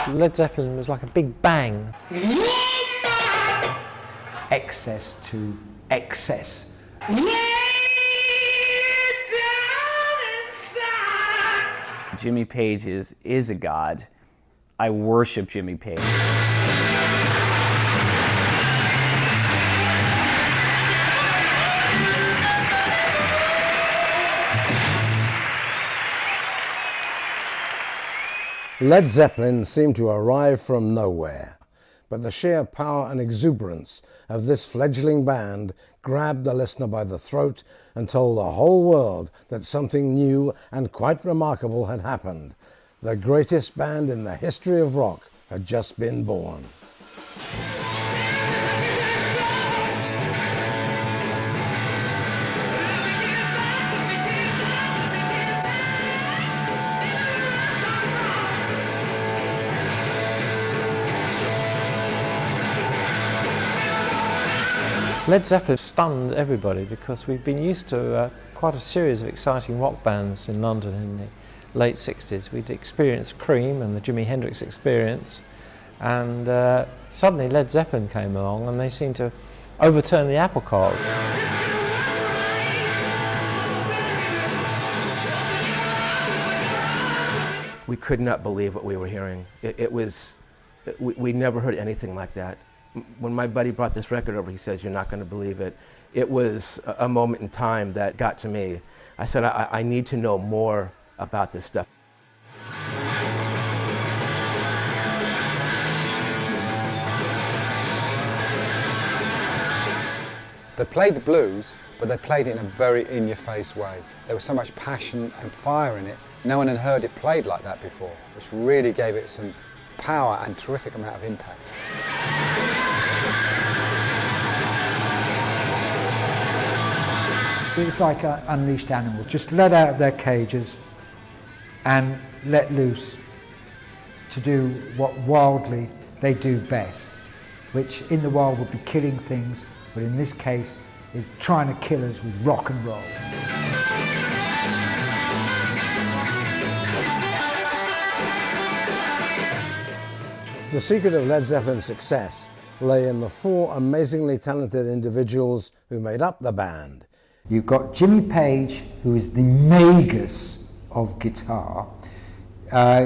Led Zeppelin was like a big bang. Excess to excess. Jimmy Page is a god. I worship Jimmy Page. Led Zeppelin seemed to arrive from nowhere, but the sheer power and exuberance of this fledgling band grabbed the listener by the throat and told the whole world that something new and quite remarkable had happened. The greatest band in the history of rock had just been born. Led Zeppelin stunned everybody because we've been used to quite a series of exciting rock bands in London in the late 60s. We'd experienced Cream and the Jimi Hendrix Experience, and suddenly Led Zeppelin came along and they seemed to overturn the apple cart. We could not believe what we were hearing. We never heard anything like that. When my buddy brought this record over, he says, "You're not going to believe it." It was a moment in time that got to me. I said, I need to know more about this stuff. They played the blues, but they played it in a very in-your-face way. There was so much passion and fire in it. No one had heard it played like that before, which really gave it some power and terrific amount of impact. It's like unleashed animals, just let out of their cages and let loose to do what wildly they do best, which in the wild would be killing things, but in this case is trying to kill us with rock and roll. The secret of Led Zeppelin's success lay in the four amazingly talented individuals who made up the band. You've got Jimmy Page, who is the magus of guitar.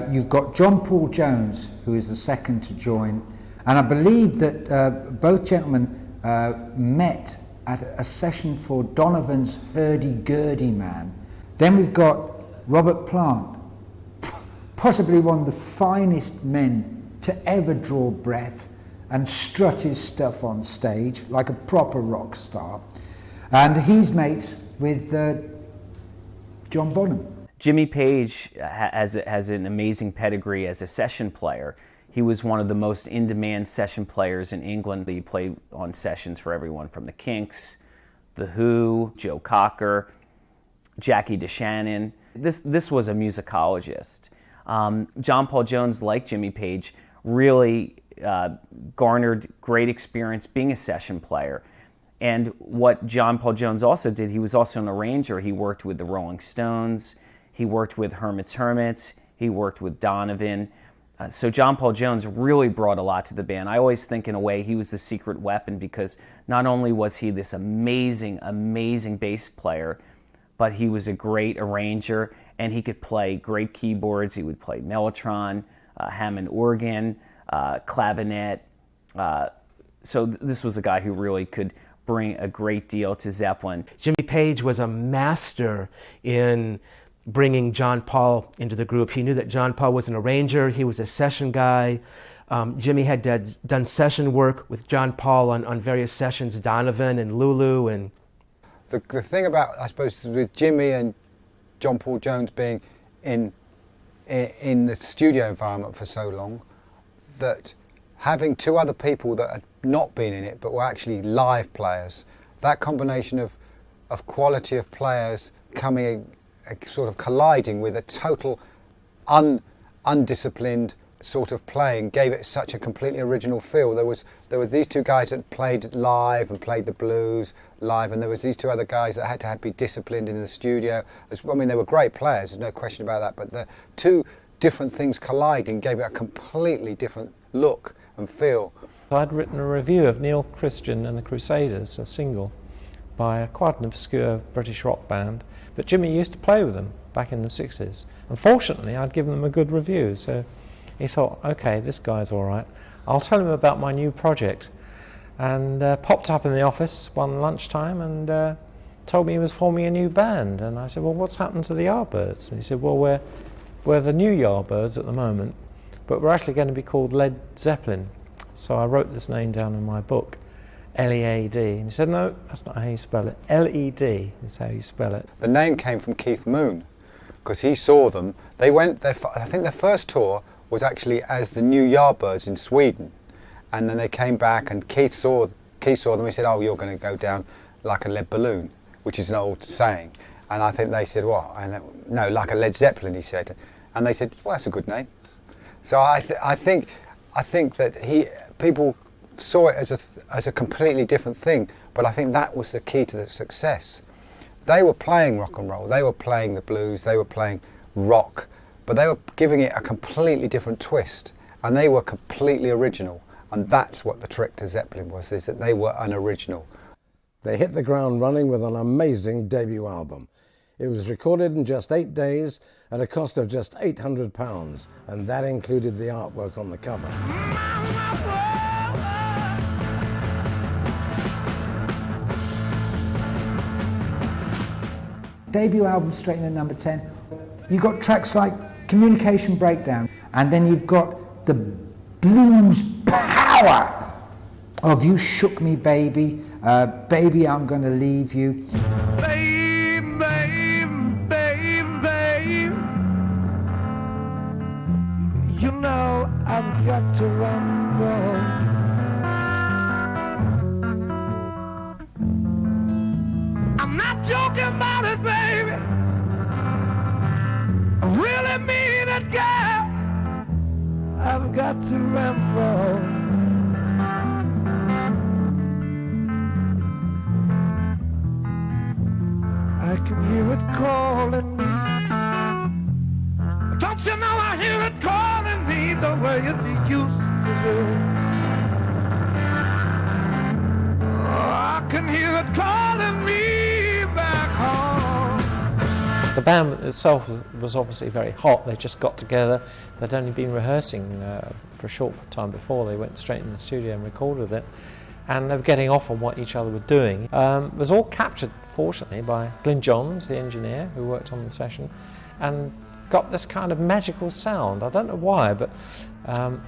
You've got John Paul Jones, who is the second to join. And I believe that both gentlemen met at a session for Donovan's Hurdy-Gurdy Man. Then we've got Robert Plant, possibly one of the finest men to ever draw breath and strut his stuff on stage like a proper rock star. And he's mates with John Bonham. Jimmy Page has an amazing pedigree as a session player. He was one of the most in-demand session players in England. He played on sessions for everyone from the Kinks, The Who, Joe Cocker, Jackie DeShannon. This was a musicologist. John Paul Jones, like Jimmy Page, really garnered great experience being a session player. And what John Paul Jones also did, he was also an arranger. He worked with the Rolling Stones, he worked with Herman's Hermits, he worked with Donovan. So John Paul Jones really brought a lot to the band. I always think in a way he was the secret weapon, because not only was he this amazing, amazing bass player, but he was a great arranger and he could play great keyboards. He would play mellotron, Hammond organ, clavinet. So this was a guy who really could bring a great deal to Zeppelin. Jimmy Page was a master in bringing John Paul into the group. He knew that John Paul was an arranger, he was a session guy. Jimmy had done session work with John Paul on various sessions, Donovan and Lulu. And the thing about, I suppose, with Jimmy and John Paul Jones being in the studio environment for so long, that having two other people that had not been in it but were actually live players, that combination of quality of players coming, sort of colliding with a total undisciplined sort of playing, gave it such a completely original feel. There were these two guys that played live and played the blues live, and there was these two other guys that had to be disciplined in the studio. I mean, they were great players, there's no question about that, but the two different things colliding and gave it a completely different look and feel. I'd written a review of Neil Christian and the Crusaders, a single, by quite an obscure British rock band, but Jimmy used to play with them back in the 60s. Unfortunately, I'd given them a good review, so he thought, okay, this guy's all right. I'll tell him about my new project. And popped up in the office one lunchtime and told me he was forming a new band. And I said, well, what's happened to the Yardbirds? And he said, well, we're the new Yardbirds at the moment, but we're actually going to be called Led Zeppelin. So I wrote this name down in my book, L-E-A-D. And he said, no, that's not how you spell it. L-E-D is how you spell it. The name came from Keith Moon, because he saw them. They went, I think their first tour was actually as the new Yardbirds in Sweden. And then they came back and Keith saw them. He said, oh, you're going to go down like a lead balloon, which is an old saying. And I think they said, what? No, like a Led Zeppelin, he said. And they said, well, that's a good name. So I think that people saw it as a completely different thing, but I think that was the key to the success. They were playing rock and roll, they were playing the blues, they were playing rock, but they were giving it a completely different twist, and they were completely original. And that's what the trick to Zeppelin was, is that they were an original. They hit the ground running with an amazing debut album. It was recorded in just 8 days at a cost of just £800, and that included the artwork on the cover. Debut album straight in at number 10. You've got tracks like Communication Breakdown, and then you've got the blues power of You Shook Me Baby, Baby I'm Gonna Leave You. Babe, babe, babe, babe, you know I've got to rumble. I'm not joking about it, baby. I really mean it, girl. I've got to ramble. I can hear it calling me. Don't you know I hear it calling me the way it used to do? Oh, I can hear it calling me back home. The band itself was obviously very hot. They just got together. They'd only been rehearsing for a short time before. They went straight in the studio and recorded it. And they were getting off on what each other were doing. It was all captured, fortunately, by Glyn Johns, the engineer who worked on the session, and got this kind of magical sound. I don't know why, but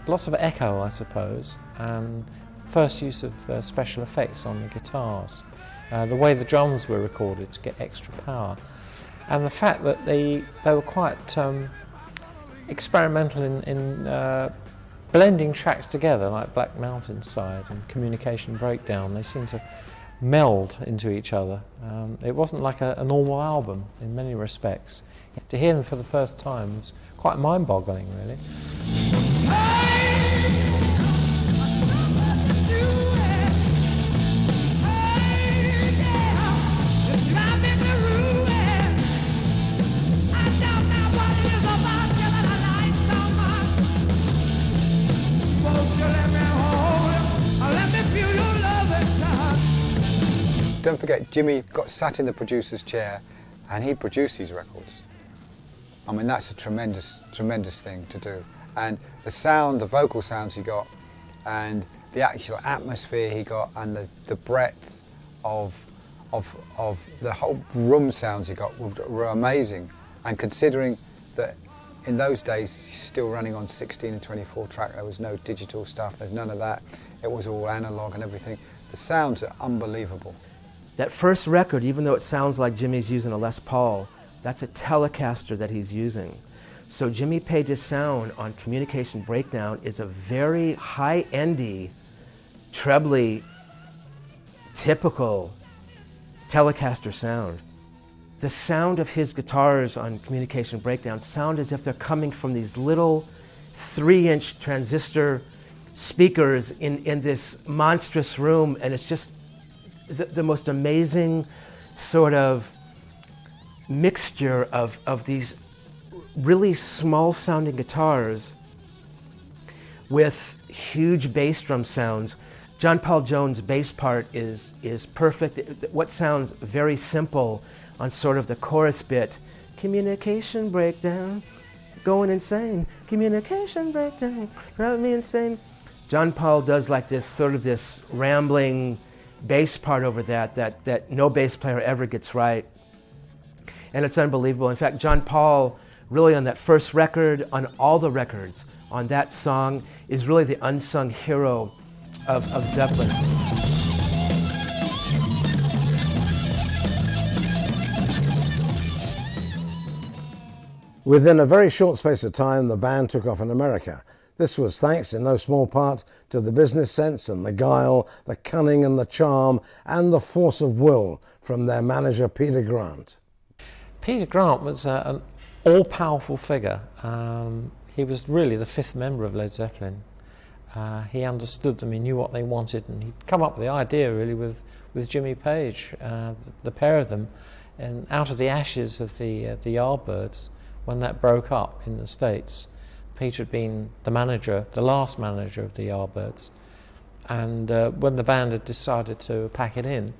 lots of echo, I suppose, and first use of special effects on the guitars. The way the drums were recorded to get extra power. And the fact that they were quite experimental in blending tracks together, like Black Mountainside and Communication Breakdown. They seem to meld into each other. It wasn't like a normal album in many respects. To hear them for the first time was quite mind-boggling, really. Don't forget, Jimmy got sat in the producer's chair and he produced these records. I mean, that's a tremendous, tremendous thing to do. And the sound, the vocal sounds he got, and the actual atmosphere he got, and the breadth of the whole room sounds he got were amazing. And considering that in those days, he's still running on 16 and 24 track, there was no digital stuff, there's none of that. It was all analog and everything. The sounds are unbelievable. That first record, even though it sounds like Jimmy's using a Les Paul, that's a Telecaster that he's using. So Jimmy Page's sound on Communication Breakdown is a very high-endy, trebly, typical Telecaster sound. The sound of his guitars on Communication Breakdown sound as if they're coming from these little 3-inch transistor speakers in this monstrous room, and it's just the most amazing sort of mixture of these really small sounding guitars with huge bass drum sounds. John Paul Jones' bass part is perfect. What sounds very simple on sort of the chorus bit, communication breakdown, going insane, communication breakdown, driving me insane. John Paul does like this sort of this rambling bass part over that no bass player ever gets right. And it's unbelievable. In fact, John Paul, really on that first record, on all the records, on that song, is really the unsung hero of Zeppelin. Within a very short space of time, the band took off in America. This was thanks in no small part to the business sense and the guile, the cunning and the charm, and the force of will from their manager, Peter Grant. Peter Grant was an all-powerful figure. He was really the fifth member of Led Zeppelin. He understood them, he knew what they wanted, and he'd come up with the idea really with Jimmy Page, the pair of them, and out of the ashes of the Yardbirds, when that broke up in the States. Peter had been the manager, the last manager of the Yardbirds, and when the band had decided to pack it in,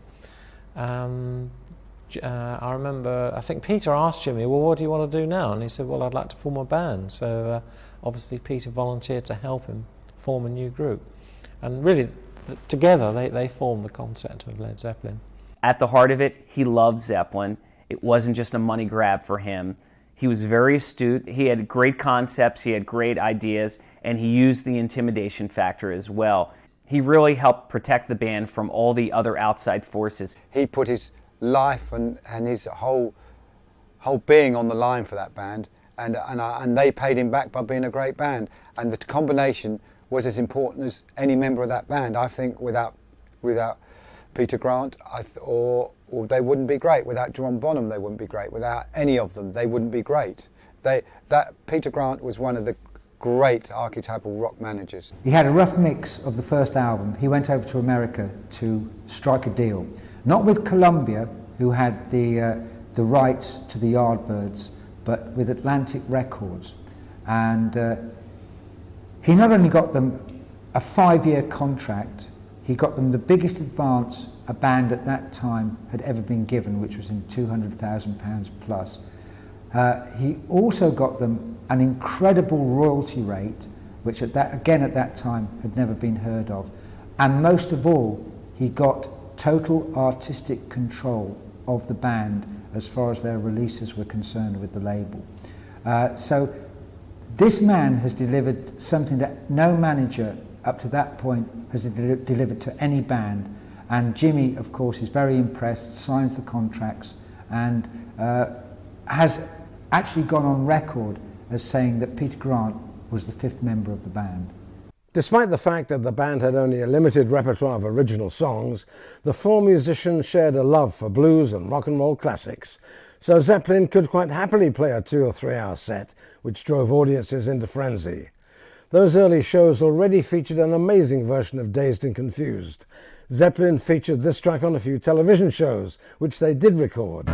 I remember, I think Peter asked Jimmy, well, what do you want to do now? And he said, well, I'd like to form a band. So obviously Peter volunteered to help him form a new group. And really, together, they formed the concept of Led Zeppelin. At the heart of it, he loved Zeppelin. It wasn't just a money grab for him. He was very astute. He had great concepts, he had great ideas, and he used the intimidation factor as well. He really helped protect the band from all the other outside forces. He put his life and his whole being on the line for that band, and they paid him back by being a great band. And the combination was as important as any member of that band. I think without Peter Grant, or they wouldn't be great. Without John Bonham, they wouldn't be great. Without any of them, they wouldn't be great. Peter Grant was one of the great archetypal rock managers. He had a rough mix of the first album. He went over to America to strike a deal, not with Columbia, who had the rights to the Yardbirds, but with Atlantic Records. And he not only got them a 5-year contract, he got them the biggest advance a band at that time had ever been given, which was in £200,000 plus. He also got them an incredible royalty rate, which at that time had never been heard of. And most of all, he got total artistic control of the band as far as their releases were concerned with the label. So this man has delivered something that no manager up to that point has delivered to any band. And Jimmy, of course, is very impressed, signs the contracts, and has actually gone on record as saying that Peter Grant was the fifth member of the band. Despite the fact that the band had only a limited repertoire of original songs, the four musicians shared a love for blues and rock and roll classics, so Zeppelin could quite happily play a 2 or 3 hour set, which drove audiences into frenzy. Those early shows already featured an amazing version of Dazed and Confused. Zeppelin featured this track on a few television shows, which they did record.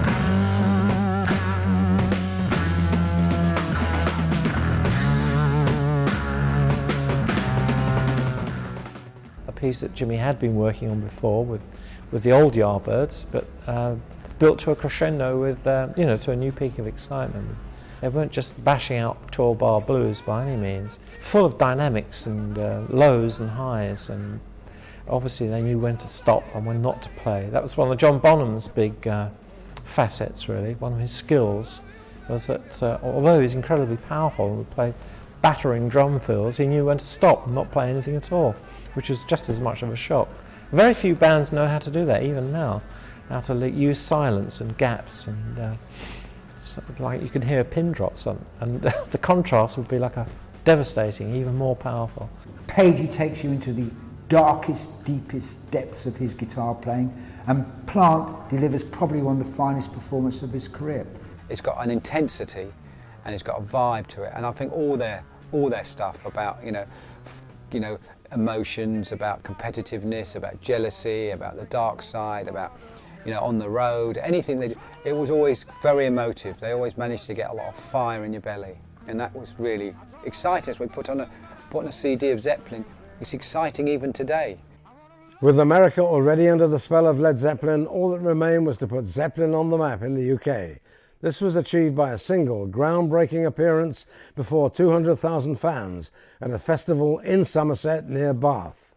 Piece that Jimmy had been working on before with the old Yardbirds, but built to a crescendo with to a new peak of excitement. They weren't just bashing out 12-bar blues by any means, full of dynamics and lows and highs, and obviously they knew when to stop and when not to play. That was one of John Bonham's big facets, really. One of his skills was that although he's incredibly powerful and would play battering drum fills, he knew when to stop and not play anything at all, which was just as much of a shock. Very few bands know how to do that, even now, how to use silence and gaps, and like you can hear a pin drop, and the contrast would be like a devastating, even more powerful. Page takes you into the darkest, deepest depths of his guitar playing, and Plant delivers probably one of the finest performances of his career. It's got an intensity, and it's got a vibe to it, and I think all their stuff about emotions, about competitiveness, about jealousy, about the dark side, about you know, on the road, anything they did, it was always very emotive. They always managed to get a lot of fire in your belly, and that was really exciting. So we put on a CD of Zeppelin. It's exciting even today. With America already under the spell of Led Zeppelin, all that remained was to put Zeppelin on the map in the UK. This was achieved by a single, groundbreaking appearance before 200,000 fans at a festival in Somerset near Bath.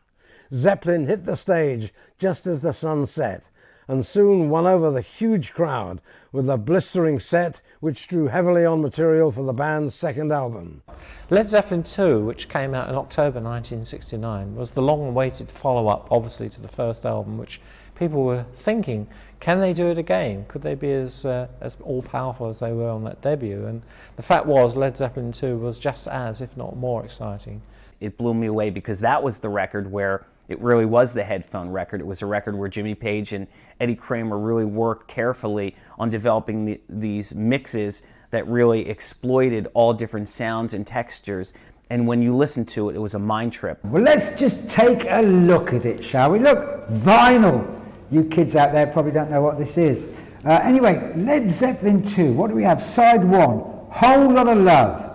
Zeppelin hit the stage just as the sun set, and soon won over the huge crowd with a blistering set which drew heavily on material for the band's second album. Led Zeppelin II, which came out in October 1969, was the long-awaited follow-up, obviously, to the first album, which people were thinking, can they do it again? Could they be as all-powerful as they were on that debut? And the fact was, Led Zeppelin II was just as, if not more, exciting. It blew me away because that was the record where it really was the headphone record. It was a record where Jimmy Page and Eddie Kramer really worked carefully on developing these mixes that really exploited all different sounds and textures. And when you listen to it, it was a mind trip. Well, let's just take a look at it, shall we? Look, vinyl. You kids out there probably don't know what this is. Anyway, Led Zeppelin II. What do we have? Side 1, Whole Lotta Love.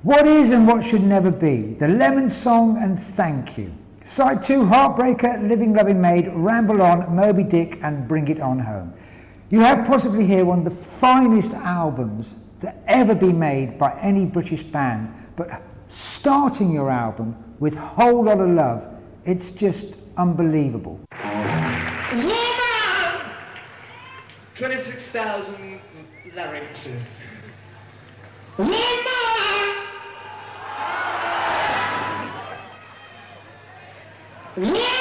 What is and what should never be. The Lemon Song and Thank You. Side 2, Heartbreaker, Living Loving Maid, Ramble On, Moby Dick and Bring It On Home. You have possibly here one of the finest albums that ever be made by any British band, but starting your album with Whole Lotta Love, it's just unbelievable. Woman! 26,000 larynxes. Woman! Woman!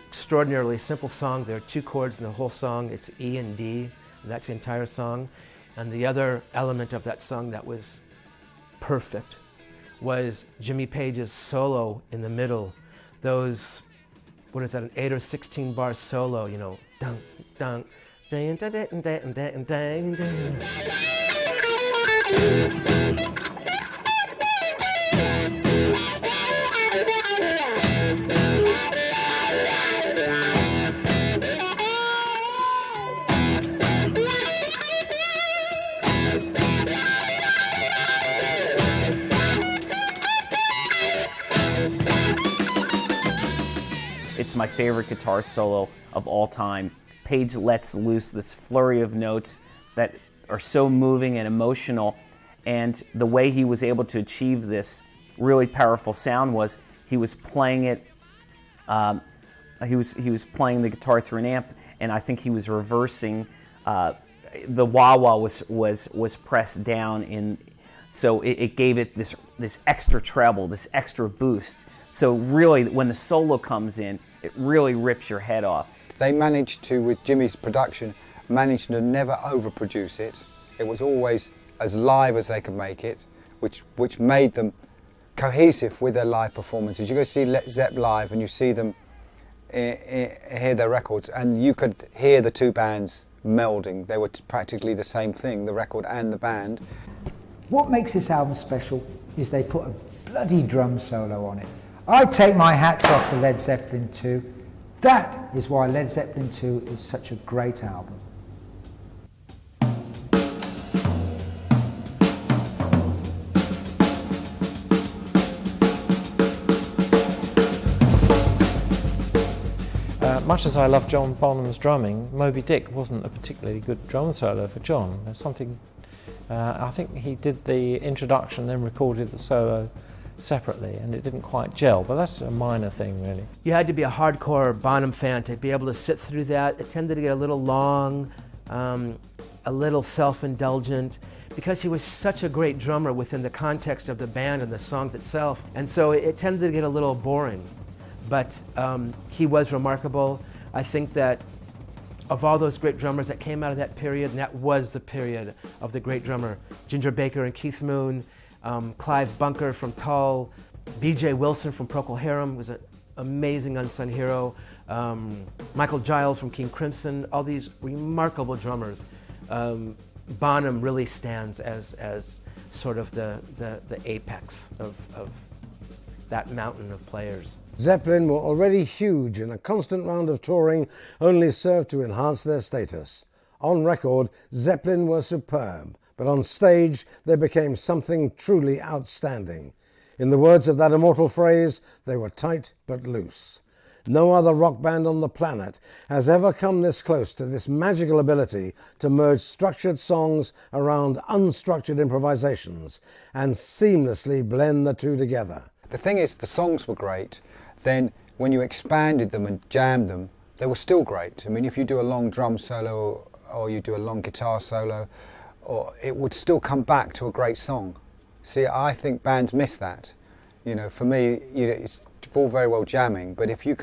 Extraordinarily simple song. There are 2 chords in the whole song. It's E and D. And that's the entire song. And the other element of that song that was perfect was Jimmy Page's solo in the middle. Those, what is that, an 8 or 16 bar solo, you know, dun, dun, dun, dun, dun, dun, dun, dun, dun. It's my favorite guitar solo of all time. Page lets loose this flurry of notes that are so moving and emotional, and the way he was able to achieve this really powerful sound was he was playing it. He was playing the guitar through an amp, and I think he was reversing. The wah-wah was pressed down in, so it gave it this extra treble, this extra boost. So really, when the solo comes in, it really rips your head off. They managed to, with Jimmy's production, managed to never overproduce it. It was always as live as they could make it, which made them cohesive with their live performances. You go see Led Zeppelin live and you see them hear their records, and you could hear the 2 bands melding. They were practically the same thing, the record and the band. What makes this album special is they put a bloody drum solo on it. I take my hats off to Led Zeppelin II. That is why Led Zeppelin II is such a great album. Much as I love John Bonham's drumming, Moby Dick wasn't a particularly good drum solo for John. There's something, I think he did the introduction, then recorded the solo separately, and it didn't quite gel, but that's a minor thing, really. You had to be a hardcore Bonham fan to be able to sit through that. It tended to get a little long, a little self-indulgent, because he was such a great drummer within the context of the band and the songs itself, and so it tended to get a little boring. But he was remarkable. I think that of all those great drummers that came out of that period, and that was the period of the great drummer, Ginger Baker and Keith Moon, Clive Bunker from Tull, B.J. Wilson from Procol Harum was an amazing unsung hero, Michael Giles from King Crimson, all these remarkable drummers. Bonham really stands as sort of the apex of that mountain of players. Zeppelin were already huge, and a constant round of touring only served to enhance their status. On record, Zeppelin were superb, but on stage they became something truly outstanding. In the words of that immortal phrase, they were tight but loose. No other rock band on the planet has ever come this close to this magical ability to merge structured songs around unstructured improvisations and seamlessly blend the two together. The thing is, the songs were great. Then when you expanded them and jammed them, they were still great. I mean, if you do a long drum solo or you do a long guitar solo, or it would still come back to a great song. See, I think bands miss that. You know, for me, it's all very well jamming, but if you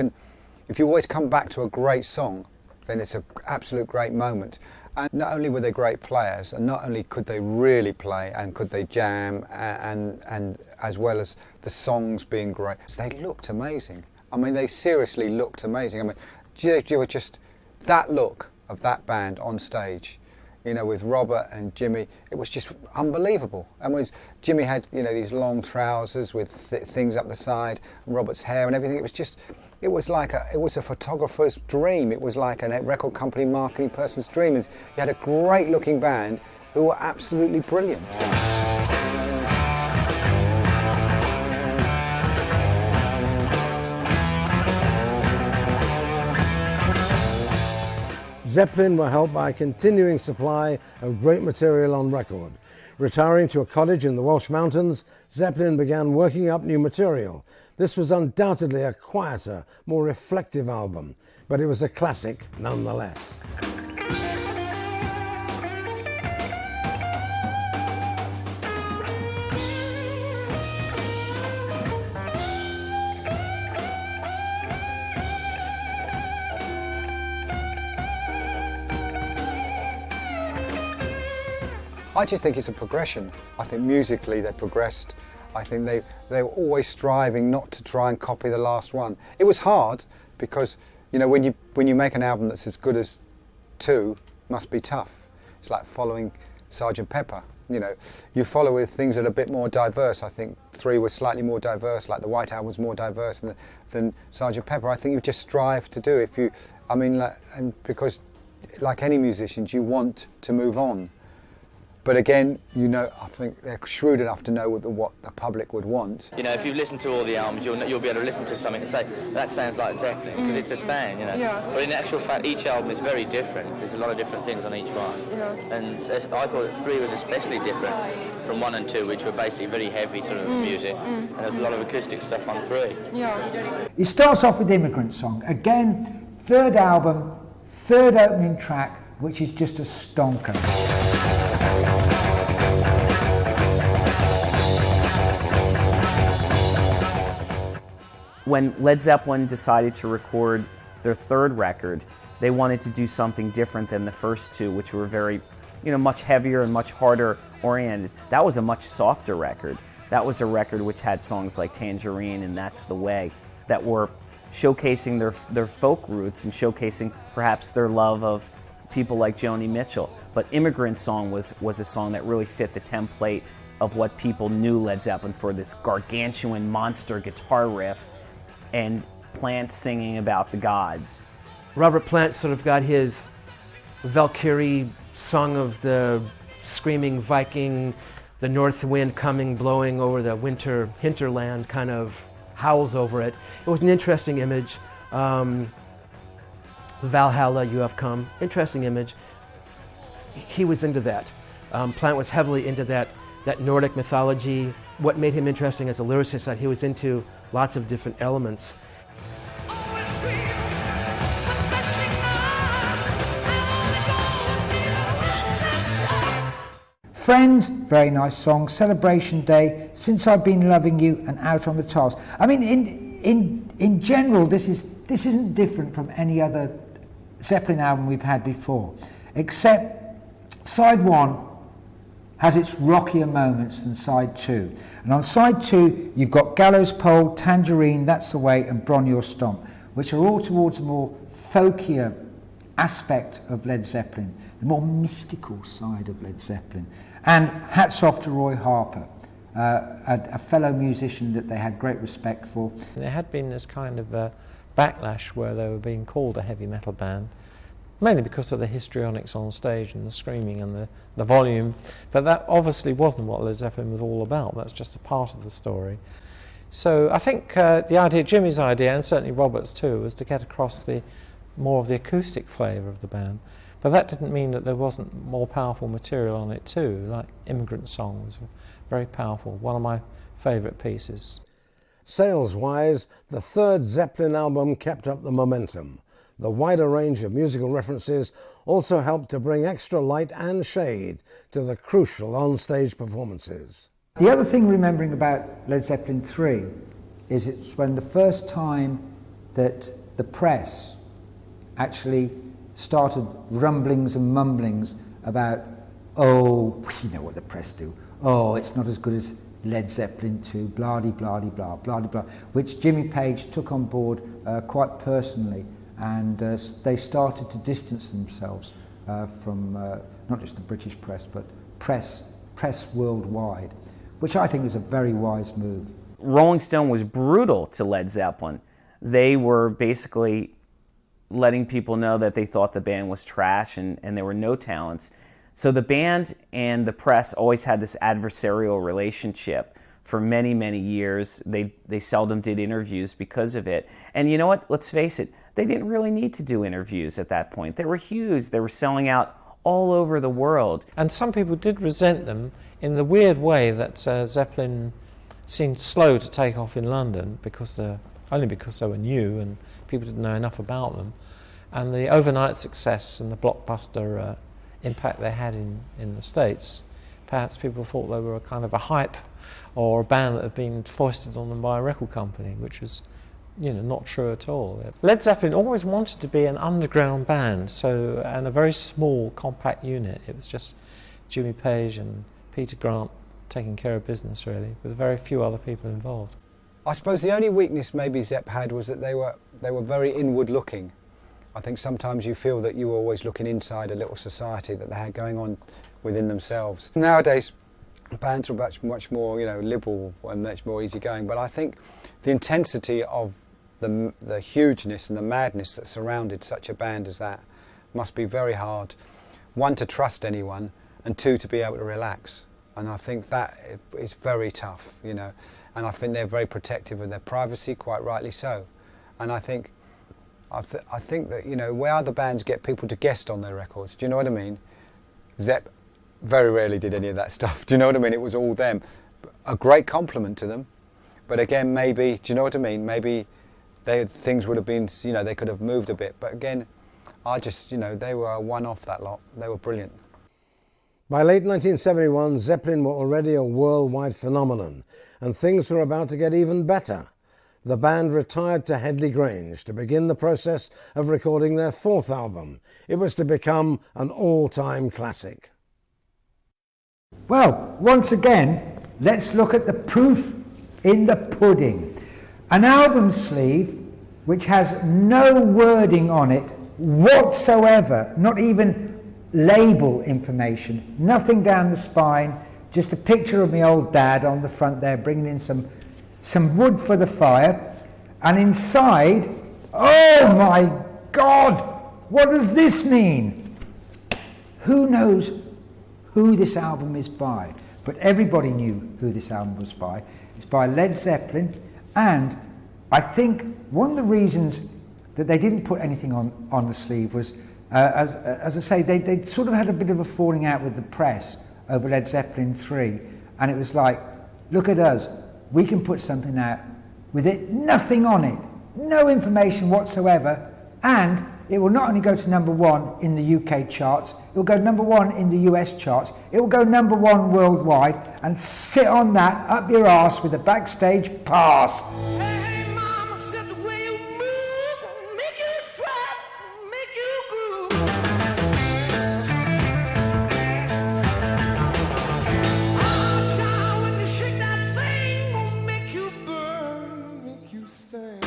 always come back to a great song, then it's an absolute great moment. And not only were they great players, and not only could they really play and could they jam, and as well as the songs being great, they looked amazing. I mean, they seriously looked amazing. I mean, you were just that look of that band on stage, you know, with Robert and Jimmy, it was just unbelievable. And Jimmy had, you know, these long trousers with things up the side, and Robert's hair and everything. It was a photographer's dream. It was like a record company marketing person's dream. You had a great looking band who were absolutely brilliant. Zeppelin were helped by a continuing supply of great material on record. Retiring to a cottage in the Welsh mountains, Zeppelin began working up new material. This was undoubtedly a quieter, more reflective album, but it was a classic nonetheless. I just think it's a progression. I think musically they progressed. I think they were always striving not to try and copy the last one. It was hard because, you know, when you make an album that's as good as 2, must be tough. It's like following Sgt. Pepper. You know, you follow with things that are a bit more diverse. I think 3 was slightly more diverse, like the White Album was more diverse than Sgt. Pepper. I think you just strive to do. And because like any musicians, you want to move on. But again, you know, I think they're shrewd enough to know what the public would want. You know, if you've listened to all the albums, you'll be able to listen to something and say, that sounds like Zeppelin, because it's a sound, you know. Yeah. But in actual fact, each album is very different. There's a lot of different things on each one. Yeah. And I thought 3 was especially different from 1 and 2, which were basically very heavy sort of music. And there's a lot of acoustic stuff on 3. Yeah. It starts off with Immigrant Song. Again, 3rd album, 3rd opening track, which is just a stonker. When Led Zeppelin decided to record their 3rd record, they wanted to do something different than the first 2, which were very, you know, much heavier and much harder oriented. That was a much softer record. That was a record which had songs like Tangerine and That's the Way that were showcasing their folk roots and showcasing perhaps their love of people like Joni Mitchell. But Immigrant Song was a song that really fit the template of what people knew Led Zeppelin for, this gargantuan monster guitar riff and Plant singing about the gods. Robert Plant sort of got his Valkyrie song of the screaming Viking, the north wind coming, blowing over the winter hinterland, kind of howls over it. It was an interesting image. Valhalla, you have come. Interesting image. He was into that. Plant was heavily into that Nordic mythology, What made him interesting as a lyricist is that he was into lots of different elements. Friends, very nice song. Celebration Day, Since I've Been Loving You, and Out on the Tiles. I mean, in general, this isn't different from any other Zeppelin album we've had before, except side one has its rockier moments than side two. And on side two, you've got Gallows Pole, Tangerine, That's the Way, and Bron Your Stomp, which are all towards a more folkier aspect of Led Zeppelin, the more mystical side of Led Zeppelin. And hats off to Roy Harper, a fellow musician that they had great respect for. There had been this kind of backlash where they were being called a heavy metal band, mainly because of the histrionics on stage and the screaming and the volume, but that obviously wasn't what Led Zeppelin was all about. That's just a part of the story. So I think the idea, Jimmy's idea, and certainly Robert's too, was to get across more of the acoustic flavour of the band. But that didn't mean that there wasn't more powerful material on it too, like Immigrant Song was very powerful, one of my favourite pieces. Sales-wise, the third Zeppelin album kept up the momentum. The wider range of musical references also helped to bring extra light and shade to the crucial on-stage performances. The other thing remembering about Led Zeppelin III is it's when the first time that the press actually started rumblings and mumblings about, oh, we know what the press do, oh, it's not as good as Led Zeppelin II, blah-de, blah-de, blah, blah-de, blah, which Jimmy Page took on board quite personally, and they started to distance themselves from not just the British press, but press worldwide, which I think was a very wise move. Rolling Stone was brutal to Led Zeppelin. They were basically letting people know that they thought the band was trash and there were no talents. So the band and the press always had this adversarial relationship for many, many years. They seldom did interviews because of it. And you know what? Let's face it, they didn't really need to do interviews at that point. They were huge. They were selling out all over the world. And some people did resent them in the weird way that Zeppelin seemed slow to take off in London only because they were new and people didn't know enough about them. And the overnight success and the blockbuster impact they had in the States, perhaps people thought they were a kind of a hype or a band that had been foisted on them by a record company, which was, not true at all. Led Zeppelin always wanted to be an underground band, and a very small, compact unit. It was just Jimmy Page and Peter Grant taking care of business, really, with very few other people involved. I suppose the only weakness maybe Zepp had was that they were very inward-looking. I think sometimes you feel that you were always looking inside a little society that they had going on within themselves. Nowadays, bands are much more, liberal and much more easygoing. But I think the intensity of the hugeness and the madness that surrounded such a band as that must be very hard. One, to trust anyone, and two, to be able to relax. And I think that is very tough, And I think they're very protective of their privacy, quite rightly so. And I think that, where other bands get people to guest on their records, do you know what I mean? Zepp very rarely did any of that stuff, do you know what I mean? It was all them. A great compliment to them, but again, maybe, do you know what I mean? Maybe things would have been, they could have moved a bit, but again, they were a one-off, that lot. They were brilliant. By late 1971, Zeppelin were already a worldwide phenomenon, and things were about to get even better. The band retired to Headley Grange to begin the process of recording their fourth album. It was to become an all-time classic. Well, once again, let's look at the proof in the pudding. An album sleeve which has no wording on it whatsoever, not even label information, nothing down the spine, just a picture of my old dad on the front there bringing in some wood for the fire, and inside, oh my God, what does this mean? Who knows who this album is by? But everybody knew who this album was by. It's by Led Zeppelin, and I think one of the reasons that they didn't put anything on the sleeve was, as I say, they sort of had a bit of a falling out with the press over Led Zeppelin III, and it was like, Look at us. We can put something out with it, nothing on it, no information whatsoever, and it will not only go to #1 in the UK charts, it will go #1 in the US charts, it will go #1 worldwide, and sit on that up your arse with a backstage pass. Hey, mama, said the way you move, make you sweat, make you groove. Oh, child, when you shake that thing, gonna make you burn, make you sting.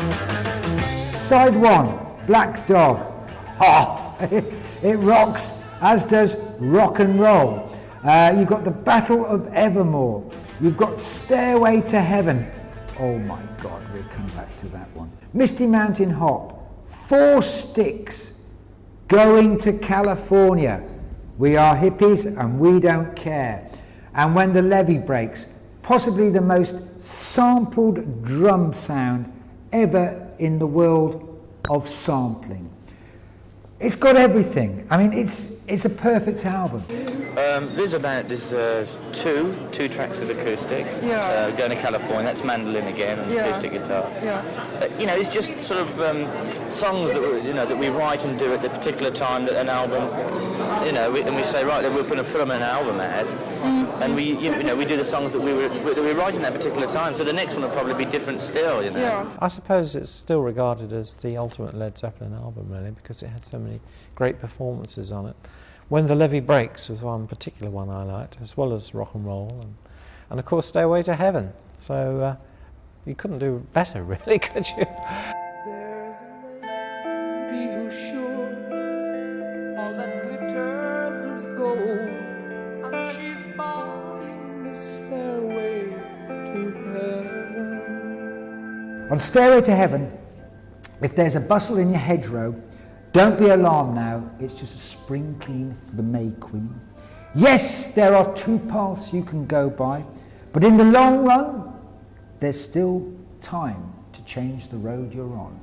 Side 1, Black Dog. Oh, it rocks, as does Rock and Roll. You've got the Battle of Evermore. You've got Stairway to Heaven. Oh my God, we'll come back to that one. Misty Mountain Hop. 4 Sticks. Going to California. We are hippies and we don't care. And When the Levee Breaks. Possibly the most sampled drum sound ever in the world of sampling. It's got everything. I mean, it's a perfect album. There's two tracks with acoustic. Yeah. Going to California, that's mandolin again and acoustic guitar. Yeah. It's just sort of songs that we write and do at the particular time that an album, and we say, right, we're going to put them in an album ad, and we do the songs that we were writing that particular time. So the next one will probably be different still. Yeah. I suppose it's still regarded as the ultimate Led Zeppelin album, really, because it had so many great performances on it. When the Levee Breaks was one particular one I liked, as well as Rock and Roll, and of course Stairway to Heaven. So you couldn't do better, really, could you? There's a lady who's sure all that glitters is gold, and she's walking the stairway to heaven. On Stairway to Heaven, if there's a bustle in your hedgerow, don't be alarmed now, it's just a spring clean for the May Queen. Yes, there are 2 paths you can go by, but in the long run, there's still time to change the road you're on.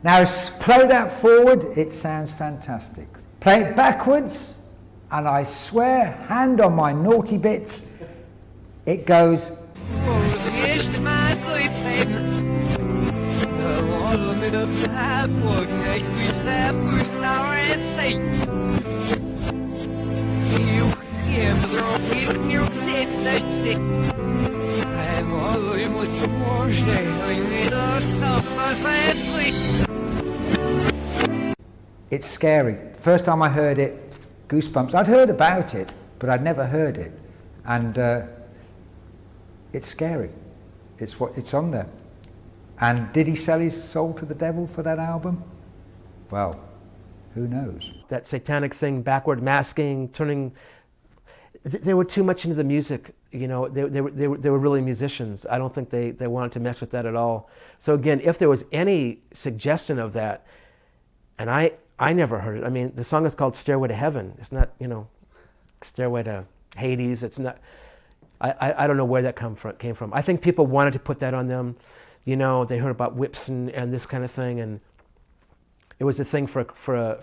Now, play that forward, it sounds fantastic. Play it backwards, and I swear, hand on my naughty bits, it goes... It's scary. First time I heard it, goosebumps. I'd heard about it, but I'd never heard it. And it's scary. It's on there. And did he sell his soul to the devil for that album? Well, who knows? That satanic thing, backward masking, turning... They were too much into the music, they were really musicians. I don't think they wanted to mess with that at all. So again, if there was any suggestion of that, and I never heard it. I mean, the song is called Stairway to Heaven. It's not, Stairway to Hades. It's not... I don't know where that came from. I think people wanted to put that on them. They heard about whips and this kind of thing, and it was a thing for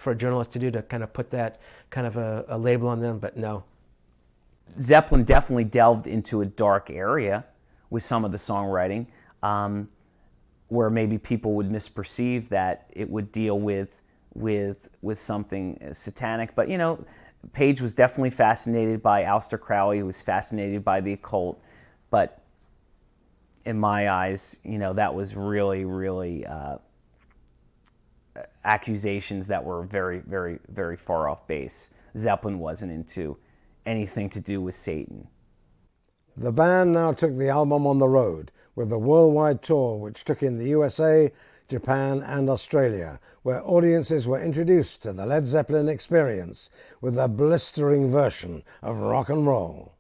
a journalist to do, to kind of put that kind of a label on them, but no. Zeppelin definitely delved into a dark area with some of the songwriting, where maybe people would misperceive that it would deal with something satanic. But Page was definitely fascinated by Aleister Crowley. He was fascinated by the occult, but in my eyes, that was really, really accusations that were very, very, very far off base. Zeppelin wasn't into anything to do with Satan. The band now took the album on the road with a worldwide tour which took in the USA, Japan and Australia, where audiences were introduced to the Led Zeppelin experience with a blistering version of Rock and Roll.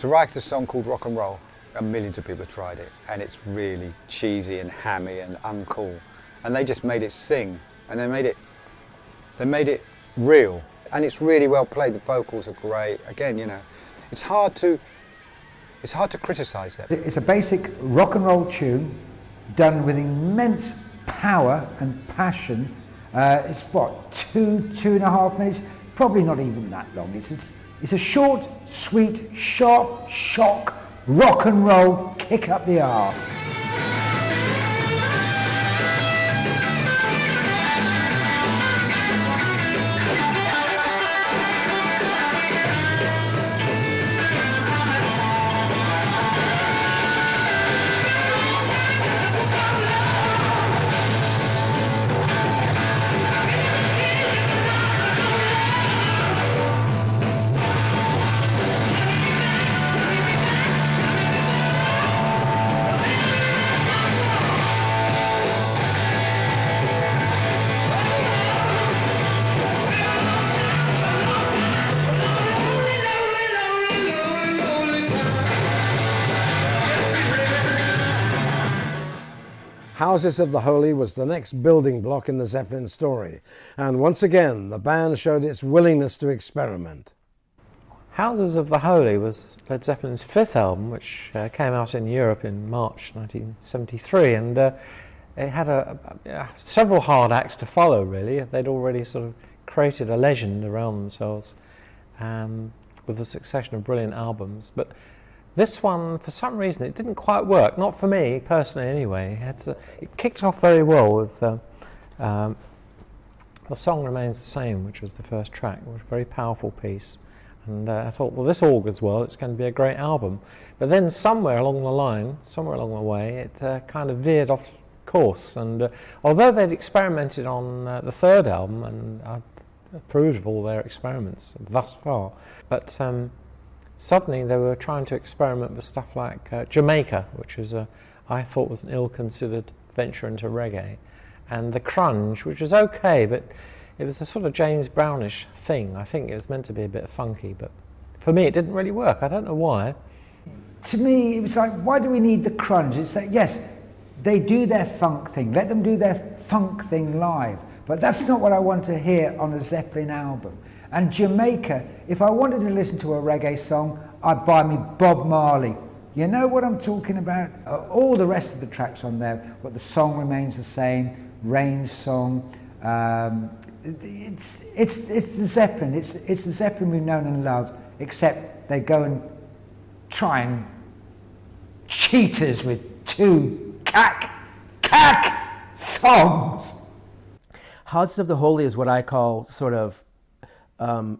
to write a song called Rock and Roll, and millions of people have tried it, and it's really cheesy and hammy and uncool. And they just made it sing, and they made it real, and it's really well played. The vocals are great. Again, you know, it's hard to criticise that. It's a basic rock and roll tune done with immense power and passion. It's what, 2.5 minutes? Probably not even that long. It's a short, sweet, sharp, shock, rock and roll, kick up the arse. Houses of the Holy was the next building block in the Zeppelin story, and once again the band showed its willingness to experiment. Houses of the Holy was Led Zeppelin's fifth album, which came out in Europe in March 1973, and it had several hard acts to follow, really. They'd already sort of created a legend around themselves with a succession of brilliant albums, but this one, for some reason, it didn't quite work. Not for me, personally, anyway. It kicked off very well with The Song Remains the Same, which was the first track. It was a very powerful piece. And I thought, well, this augurs well. It's going to be a great album. But then somewhere along the line, somewhere along the way, it kind of veered off course. And although they'd experimented on the third album, and I approved of all their experiments thus far, but suddenly they were trying to experiment with stuff like Jamaica, which was I thought was an ill-considered venture into reggae, and the crunge, which was okay, but it was a sort of James Brownish thing. I think it was meant to be a bit funky, but for me it didn't really work. I don't know why. To me, it was like, why do we need the crunge? It's like, yes, they do their funk thing. Let them do their funk thing live. But that's not what I want to hear on a Zeppelin album. And Jamaica, if I wanted to listen to a reggae song, I'd buy me Bob Marley. You know what I'm talking about? All the rest of the tracks on there, but The Song Remains the Same, Rain's Song. It's the Zeppelin. It's the Zeppelin we've known and loved, except they go and try and cheat us with two cack songs. Houses of the Holy is what I call sort of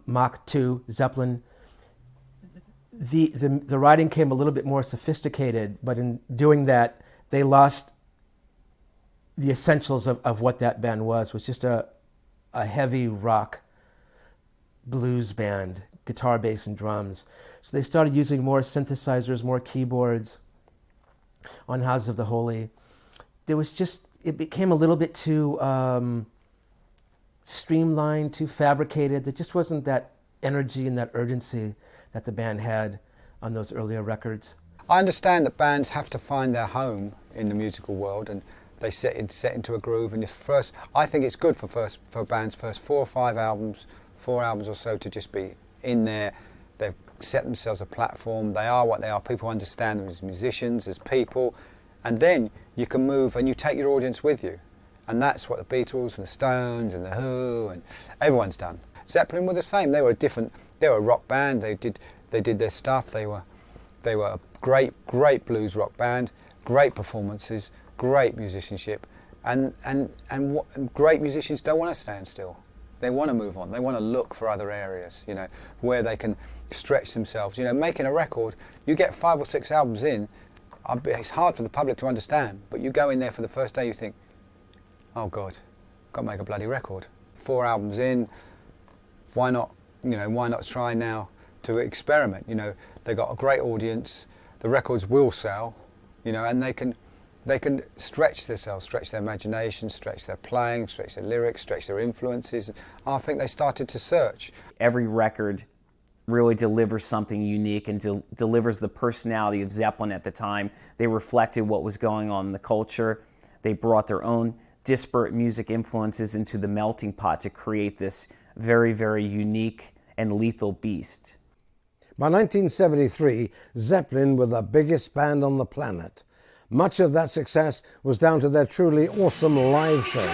Mach 2 Zeppelin. The writing came a little bit more sophisticated, but in doing that, they lost the essentials of what that band was just a heavy rock blues band, guitar, bass, and drums. So they started using more synthesizers, more keyboards on Houses of the Holy. It became a little bit too streamlined, too fabricated. There just wasn't that energy and that urgency that the band had on those earlier records. I understand that bands have to find their home in the musical world, and they set into a groove. And I think it's good for bands' first 4 or 5 albums, 4 albums or so, to just be in there. They've set themselves a platform. They are what they are. People understand them as musicians, as people, and then you can move and you take your audience with you. And that's what the Beatles and the Stones and the Who and everyone's done. Zeppelin were the same. They were a rock band. They did their stuff. They were a great blues rock band, great performances, great musicianship, and great musicians don't want to stand still. They want to move on. They want to look for other areas, where they can stretch themselves. Making a record, you get 5 or 6 albums in, it's hard for the public to understand, but you go in there for the first day, you think, oh God, got to make a bloody record. 4 albums in, why not try now to experiment? They got a great audience, the records will sell, and they can stretch themselves, stretch their imagination, stretch their playing, stretch their lyrics, stretch their influences. I think they started to search. Every record really delivers something unique and delivers the personality of Zeppelin at the time. They reflected what was going on in the culture. They brought their own disparate music influences into the melting pot to create this very, very unique and lethal beast. By 1973, Zeppelin were the biggest band on the planet. Much of that success was down to their truly awesome live shows.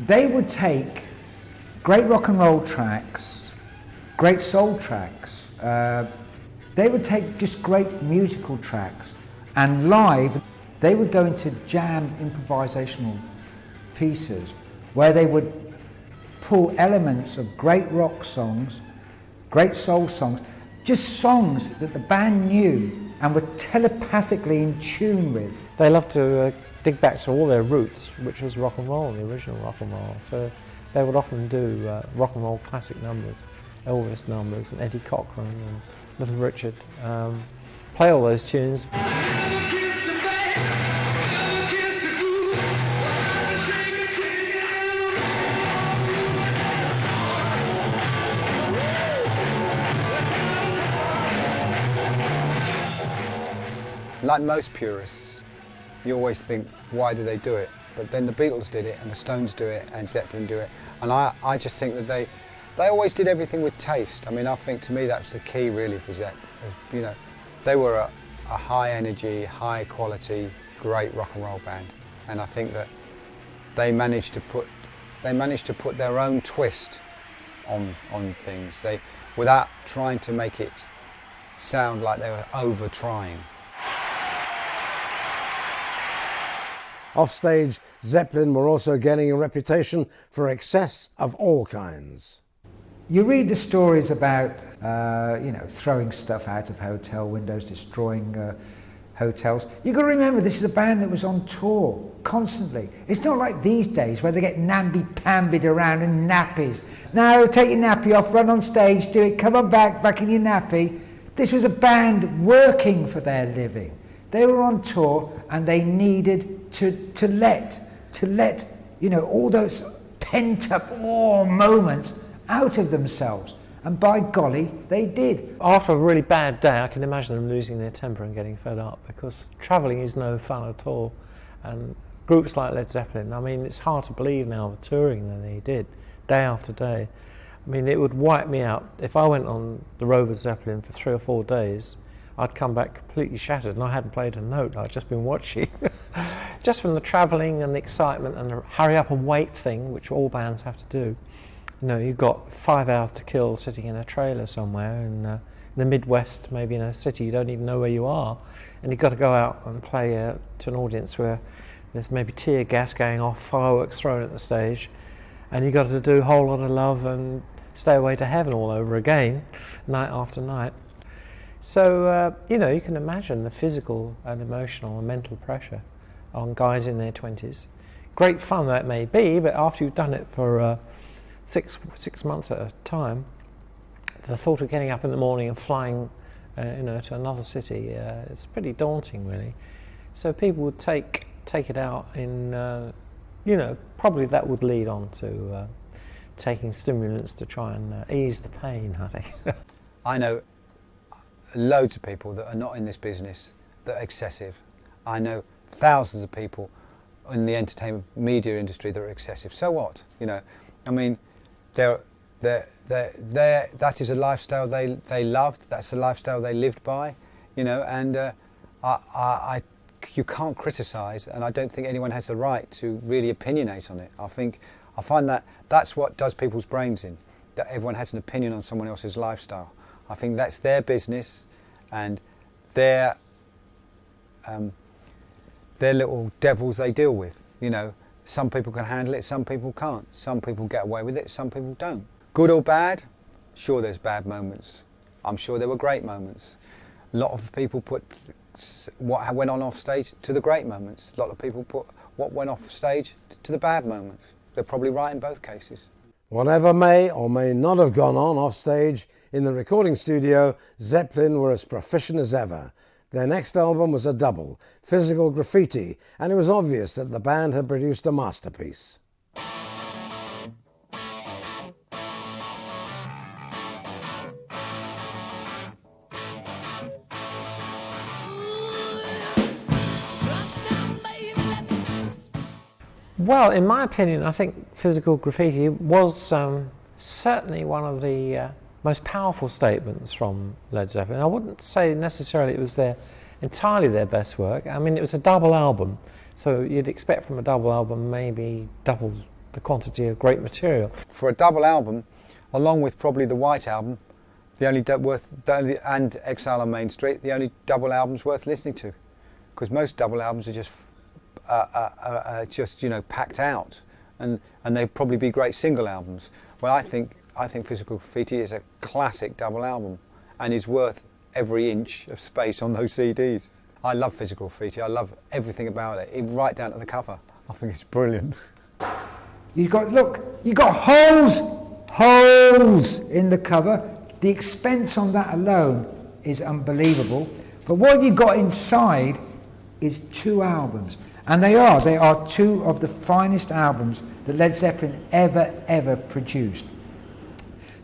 They would take great rock and roll tracks, great soul tracks, they would take just great musical tracks, and live they would go into jam improvisational pieces where they would pull elements of great rock songs, great soul songs, just songs that the band knew and were telepathically in tune with. They love to dig back to all their roots, which was rock and roll, the original rock and roll. So they would often do rock and roll classic numbers, Elvis numbers, and Eddie Cochran and Little Richard. Play all those tunes. Like most purists, you always think, why do they do it? But then the Beatles did it, and the Stones do it, and Zeppelin do it. And I just think that they always did everything with taste. I mean, I think to me that's the key really for Zeppelin. You know, they were a high energy, high quality, great rock and roll band. And I think that they managed to put their own twist on things. Without trying to make it sound like they were over trying. Offstage, Zeppelin were also gaining a reputation for excess of all kinds. You read the stories about, throwing stuff out of hotel windows, destroying hotels. You've got to remember, this is a band that was on tour constantly. It's not like these days where they get namby-pambied around in nappies. No, take your nappy off, run on stage, do it, come on back in your nappy. This was a band working for their living. They were on tour and they needed to let all those pent-up moments out of themselves. And by golly, they did. After a really bad day, I can imagine them losing their temper and getting fed up, because travelling is no fun at all. And groups like Led Zeppelin, I mean, it's hard to believe now the touring that they did, day after day. I mean, it would wipe me out. If I went on the road with Zeppelin for 3 or 4 days, I'd come back completely shattered, and I hadn't played a note. I'd just been watching. Just from the travelling and the excitement and the hurry up and wait thing, which all bands have to do. You know, you've got 5 hours to kill sitting in a trailer somewhere in the Midwest, maybe in a city you don't even know where you are, and you've got to go out and play to an audience where there's maybe tear gas going off, fireworks thrown at the stage, and you've got to do Whole Lotta Love and Stairway to Heaven all over again, night after night. So, you can imagine the physical and emotional and mental pressure on guys in their 20s. Great fun that may be, but after you've done it for 6 months at a time, the thought of getting up in the morning and flying, to another city, it's pretty daunting, really. So people would take it out in, probably that would lead on to taking stimulants to try and ease the pain, I think. I know loads of people that are not in this business that are excessive. I know thousands of people in the entertainment media industry that are excessive. So what? I mean, that is a lifestyle they loved. That's a lifestyle they lived by. And you can't criticise, and I don't think anyone has the right to really opinionate on it. I find that that's what does people's brains in. That everyone has an opinion on someone else's lifestyle. I think that's their business, and their little devils they deal with. Some people can handle it, some people can't. Some people get away with it, some people don't. Good or bad? Sure, there's bad moments. I'm sure there were great moments. A lot of people put what went on off stage to the great moments. A lot of people put what went off stage to the bad moments. They're probably right in both cases. Whatever may or may not have gone on off stage, in the recording studio, Zeppelin were as proficient as ever. Their next album was a double, Physical Graffiti, and it was obvious that the band had produced a masterpiece. Well, in my opinion, I think Physical Graffiti was certainly one of the most powerful statements from Led Zeppelin. I wouldn't say necessarily it was entirely their best work. I mean, it was a double album, so you'd expect from a double album maybe double the quantity of great material. For a double album, along with probably the White Album, and Exile on Main Street, the only double albums worth listening to, because most double albums are just packed out, and they'd probably be great single albums. Well, I think Physical Graffiti is a classic double album and is worth every inch of space on those CDs. I love Physical Graffiti. I love everything about it, even right down to the cover. I think it's brilliant. You got holes in the cover. The expense on that alone is unbelievable. But what have you got inside is 2 albums. And they are 2 of the finest albums that Led Zeppelin ever produced.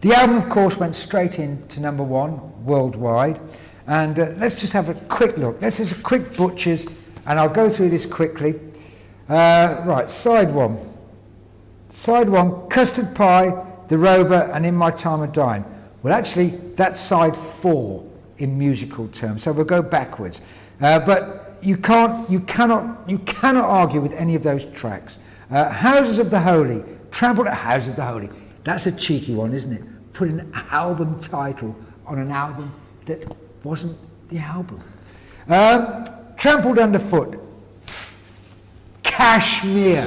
The album, of course, went straight into #1 worldwide. And let's just have a quick look. This is a quick butchers, and I'll go through this quickly. Right, side 1. Side 1, Custard Pie, The Rover, and In My Time of Dying. Well, actually, that's side 4 in musical terms, so we'll go backwards. But you cannot argue with any of those tracks. Houses of the Holy, Trampled at Houses of the Holy. That's a cheeky one, isn't it? Putting an album title on an album that wasn't the album. Trampled Underfoot, Kashmir.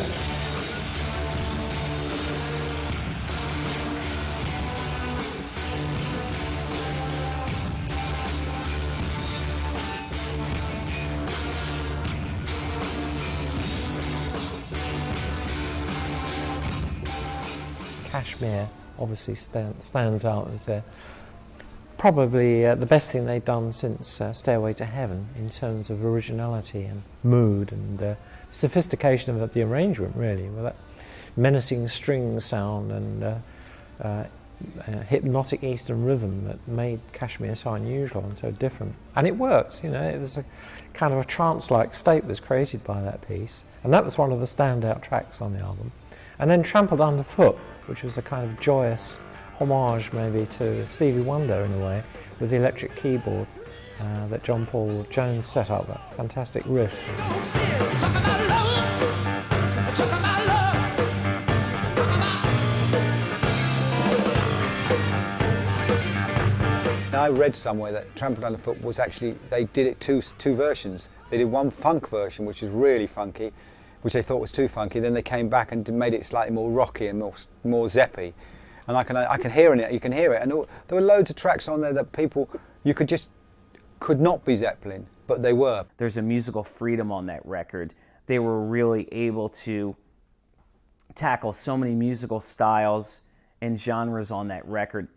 Kashmir obviously stands out as probably the best thing they've done since Stairway to Heaven in terms of originality and mood and sophistication of the arrangement, really, with that menacing string sound and hypnotic Eastern rhythm that made Kashmir so unusual and so different. And it worked, it was a kind of a trance-like state was created by that piece, and that was one of the standout tracks on the album. And then Trampled Underfoot, which was a kind of joyous homage maybe to Stevie Wonder in a way, with the electric keyboard that John Paul Jones set up, that fantastic riff. I read somewhere that Trampled Underfoot was actually, they did it two versions. They did one funk version, which was really funky, which they thought was too funky. Then they came back and made it slightly more rocky and more Zeppy. And I can hear it. You can hear it. And there were loads of tracks on there that could not be Zeppelin, but they were. There's a musical freedom on that record. They were really able to tackle so many musical styles and genres on that record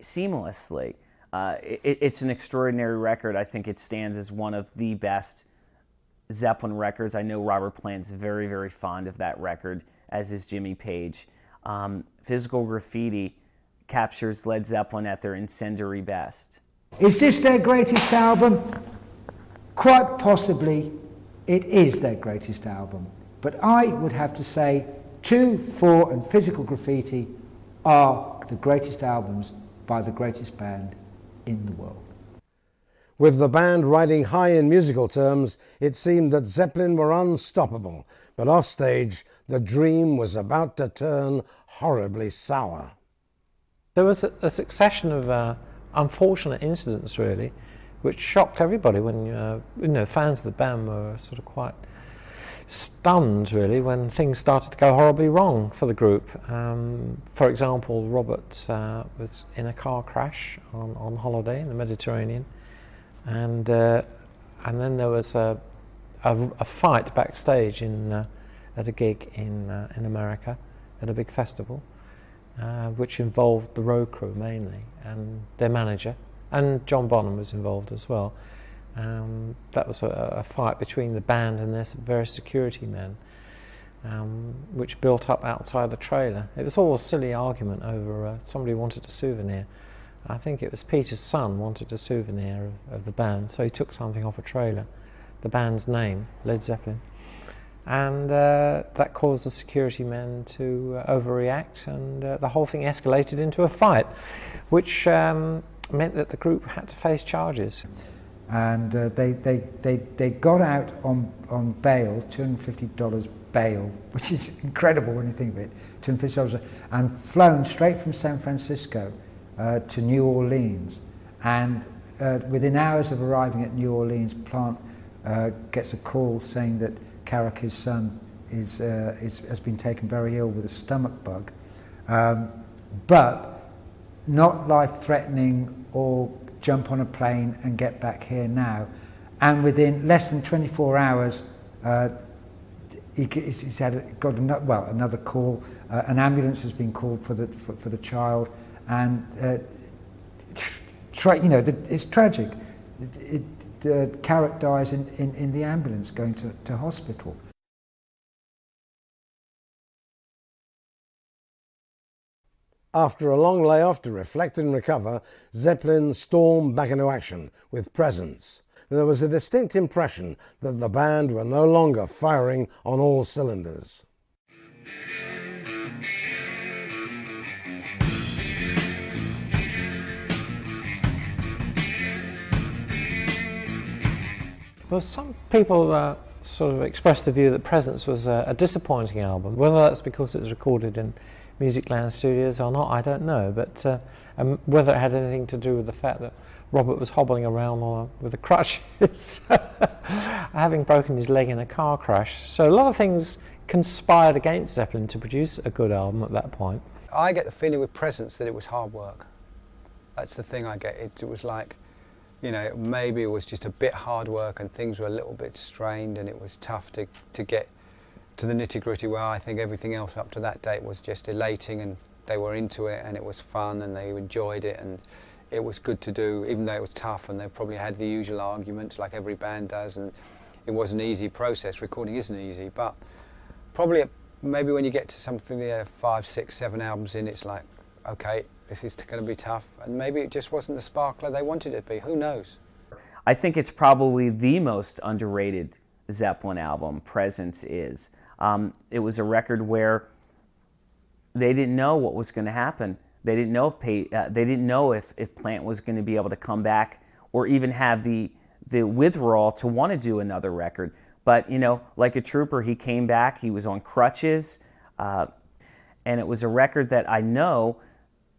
seamlessly. It's an extraordinary record. I think it stands as one of the best Zeppelin records. I know Robert Plant's very, very fond of that record, as is Jimmy Page. Physical Graffiti captures Led Zeppelin at their incendiary best. Is this their greatest album? Quite possibly it is their greatest album. But I would have to say 2, 4 and Physical Graffiti are the greatest albums by the greatest band in the world. With the band riding high in musical terms, it seemed that Zeppelin were unstoppable, but offstage, the dream was about to turn horribly sour. There was a succession of unfortunate incidents, really, which shocked everybody when, fans of the band were sort of quite stunned, really, when things started to go horribly wrong for the group. For example, Robert was in a car crash on holiday in the Mediterranean, and then there was a fight backstage at a gig in America at a big festival, which involved the road crew mainly and their manager, and John Bonham was involved as well. That was a fight between the band and their various security men, which built up outside the trailer. It was all a silly argument over somebody wanted a souvenir. I think it was Peter's son wanted a souvenir of the band, so he took something off a trailer, the band's name, Led Zeppelin, and that caused the security men to overreact, and the whole thing escalated into a fight, which meant that the group had to face charges. And they got out on bail, $250 bail, which is incredible when you think of it, $250, and flown straight from San Francisco to New Orleans. And within hours of arriving at New Orleans, Plant gets a call saying that Carrick, his son, has been taken very ill with a stomach bug, but not life-threatening or jump on a plane and get back here now. And within less than 24 hours, he's got another call. An ambulance has been called for the child, and it's tragic. Carrick dies in the ambulance going to hospital. After a long layoff to reflect and recover, Zeppelin stormed back into action with Presence. There was a distinct impression that the band were no longer firing on all cylinders. Well, some people sort of expressed the view that Presence was a disappointing album. Whether that's because it was recorded in Musicland Studios or not, I don't know, but whether it had anything to do with the fact that Robert was hobbling around with a crutches, having broken his leg in a car crash. So a lot of things conspired against Zeppelin to produce a good album at that point. I get the feeling with Presence that it was hard work. That's the thing I get. It was like, maybe it was just a bit hard work and things were a little bit strained and it was tough to get to the nitty-gritty, where I think everything else up to that date was just elating and they were into it and it was fun and they enjoyed it and it was good to do, even though it was tough and they probably had the usual arguments like every band does, and it was an easy process. Recording isn't easy, but probably maybe when you get to something 5, 6, 7 albums in, it's like, okay, this is going to be tough, and maybe it just wasn't the sparkler they wanted it to be. Who knows? I think it's probably the most underrated Zeppelin album, Presence is. It was a record where they didn't know what was going to happen. They didn't know if Plant was going to be able to come back or even have the withdrawal to want to do another record. But like a trooper, he came back. He was on crutches, and it was a record that I know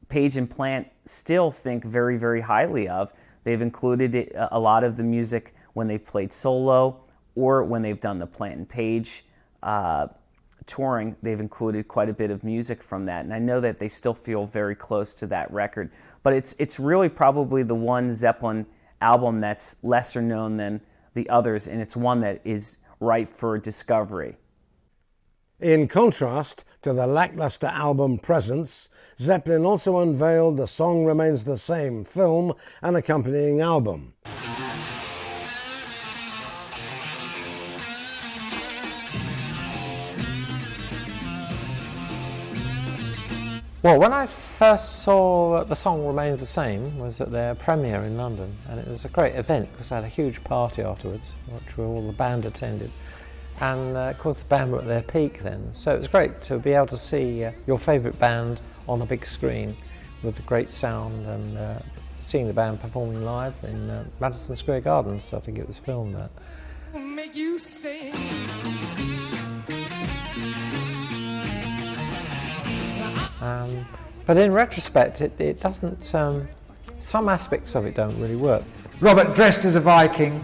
Page and Plant still think very, very highly of. They've included a lot of the music when they've played solo or when they've done the Plant and Page touring. They've included quite a bit of music from that, and I know that they still feel very close to that record. But it's really probably the one Zeppelin album that's lesser known than the others, and it's one that is ripe for discovery. In contrast to the lackluster album Presence, Zeppelin also unveiled The Song Remains the Same film and accompanying album. Well, when I first saw The Song Remains the Same was at their premiere in London, and it was a great event because I had a huge party afterwards, which all the band attended. And of course the band were at their peak then, so it was great to be able to see your favourite band on a big screen with the great sound, and seeing the band performing live in Madison Square Gardens. I think it was filmed there. Make you stay. But in retrospect, it doesn't. Some aspects of it don't really work. Robert dressed as a Viking,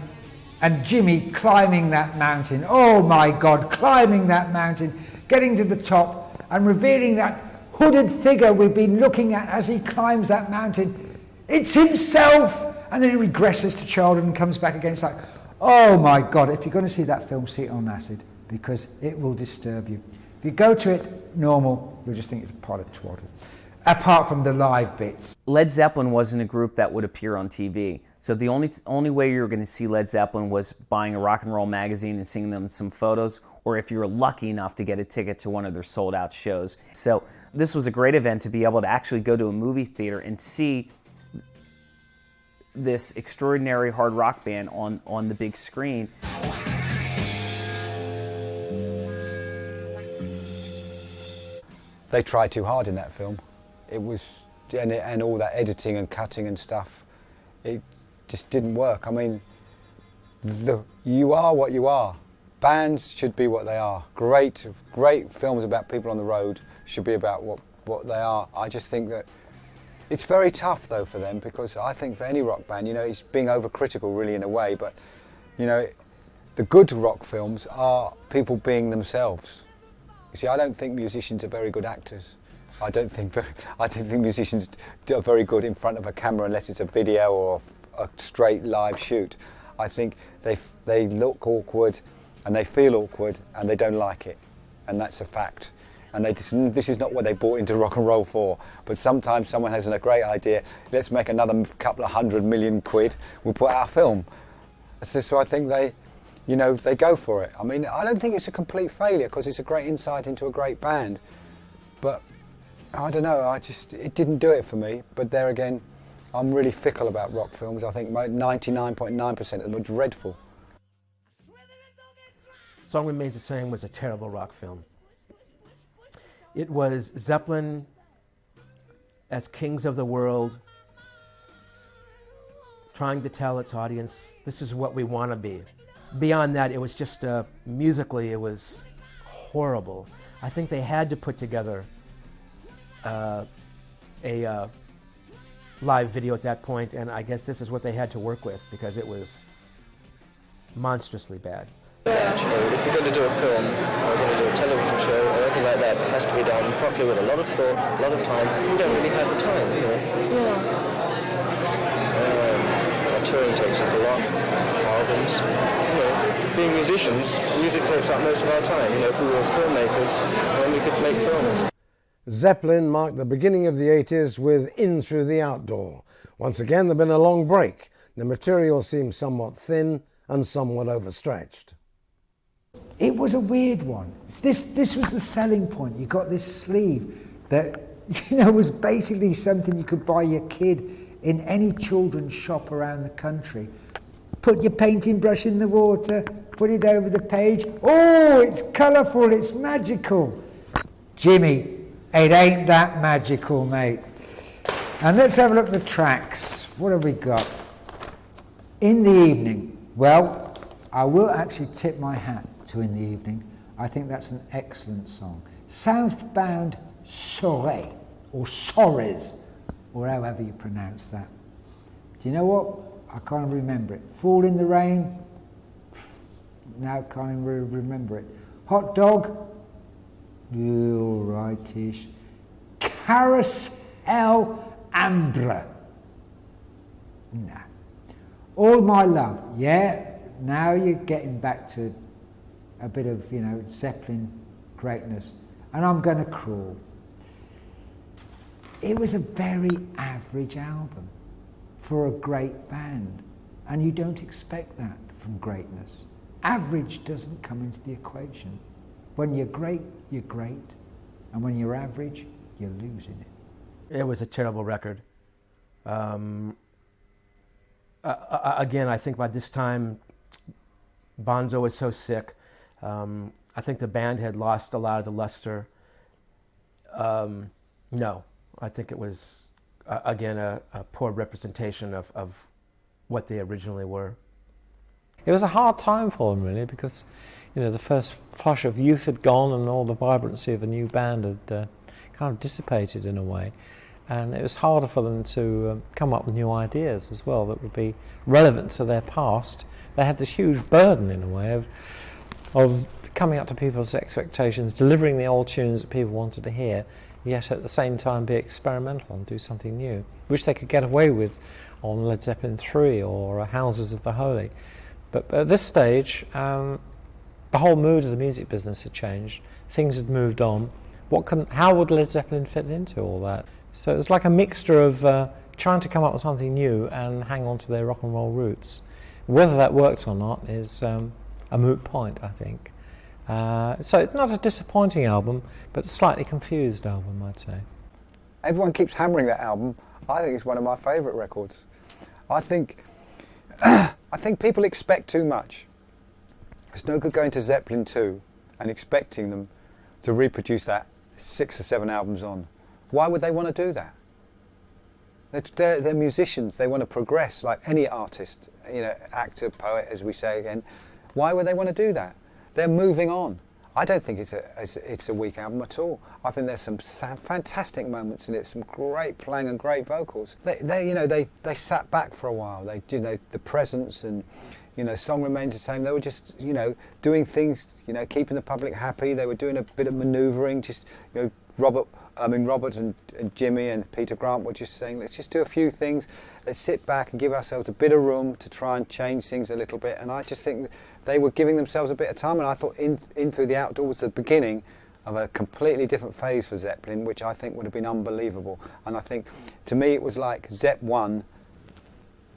and Jimmy climbing that mountain. Oh my God, climbing that mountain, getting to the top and revealing that hooded figure we've been looking at as he climbs that mountain. It's himself, and then it regresses to childhood and comes back again. It's like, oh my God, if you're going to see that film, see it on acid, because it will disturb you. If you go to it normal, you'll just think it's a pot of twaddle, apart from the live bits. Led Zeppelin wasn't a group that would appear on TV. So the only way you were going to see Led Zeppelin was buying a rock and roll magazine and seeing them some photos, or if you were lucky enough to get a ticket to one of their sold-out shows. So this was a great event to be able to actually go to a movie theater and see this extraordinary hard rock band on the big screen. They tried too hard in that film. It was, and all that editing and cutting and stuff, it just didn't work. I mean, you are what you are. Bands should be what they are. Great films about people on the road should be about what they are. I just think that it's very tough though for them, because I think for any rock band, you know, it's being overcritical really in a way, but you know, the good rock films are people being themselves. You see, I don't think musicians are very good actors. I don't think musicians are very good in front of a camera unless it's a video or a straight live shoot. I think they look awkward and they feel awkward and they don't like it, and that's a fact. And this is not what they bought into rock and roll for. But sometimes someone has a great idea. Let's make another couple of £100 million. We'll put out a film. So I think they go for it. I mean, I don't think it's a complete failure, because it's a great insight into a great band. But I don't know, it didn't do it for me. But there again, I'm really fickle about rock films. I think 99.9% of them are dreadful. Song Remains the Same was a terrible rock film. It was Zeppelin as kings of the world, trying to tell its audience, this is what we want to be. Beyond that, it was just, musically, it was horrible. I think they had to put together a live video at that point, and I guess this is what they had to work with, because it was monstrously bad. Actually, if you're going to do a film, or you're going to do a television show, or anything like that, it has to be done properly with a lot of thought, a lot of time. You don't really have the time, you know. Touring takes up a lot, albums. You know, being musicians, music takes up most of our time. You know, if we were filmmakers, then we could make films. Zeppelin marked the beginning of the 80s with In Through the Outdoor. Once again, there'd been a long break. The material seemed somewhat thin and somewhat overstretched. It was a weird one. This was the selling point. You got this sleeve that, you know, was basically something you could buy your kid in any children's shop around the country. Put your painting brush in the water, put it over the page. Oh, it's colourful, it's magical. Jimmy, it ain't that magical, mate. And let's have a look at the tracks. What have we got? In the Evening. Well, I will actually tip my hat to In the Evening. I think that's an excellent song. Southbound Soiree, or Sores, or however you pronounce that. Do you know what? I can't remember it. Fall in the Rain? Now can't even remember it. Hot Dog? All rightish. Carousel Ambra? Nah. All My Love? Yeah, now you're getting back to a bit of, you know, Zeppelin greatness. And I'm Gonna Crawl. It was a very average album for a great band, and you don't expect that from greatness. Average doesn't come into the equation. When you're great, and when you're average, you're losing it. It was a terrible record. Again, I think by this time, Bonzo was so sick. I think the band had lost a lot of the luster. No, I think it was, again, a poor representation of what they originally were. It was a hard time for them, really, because, you know, the first flush of youth had gone and all the vibrancy of a new band had kind of dissipated in a way. And it was harder for them to come up with new ideas as well that would be relevant to their past. They had this huge burden, in a way, of coming up to people's expectations, delivering the old tunes that people wanted to hear yet at the same time be experimental and do something new, which they could get away with on Led Zeppelin III or Houses of the Holy. But at this stage, the whole mood of the music business had changed. Things had moved on. How would Led Zeppelin fit into all that? So it was like a mixture of trying to come up with something new and hang on to their rock and roll roots. Whether that worked or not is a moot point, I think. So it's not a disappointing album, but a slightly confused album, I'd say. Everyone keeps hammering that album. I think it's one of my favourite records. I think people expect too much. It's no good going to Zeppelin II and expecting them to reproduce that 6 or 7 albums on. Why would they want to do that? They're musicians. They want to progress like any artist, actor, poet, as we say again. Why would they want to do that? They're moving on. I don't think it's a weak album at all. I think there's some fantastic moments in it, some great playing and great vocals. They sat back for a while. The presence and song remains the same. They were just doing things, keeping the public happy. They were doing a bit of manoeuvring. Just Robert and Jimmy and Peter Grant were just saying, let's just do a few things. Let's sit back and give ourselves a bit of room to try and change things a little bit. And I just think they were giving themselves a bit of time. And I thought In Through the Outdoor was the beginning of a completely different phase for Zeppelin, which I think would have been unbelievable. And I think, to me, it was like Zepp 1,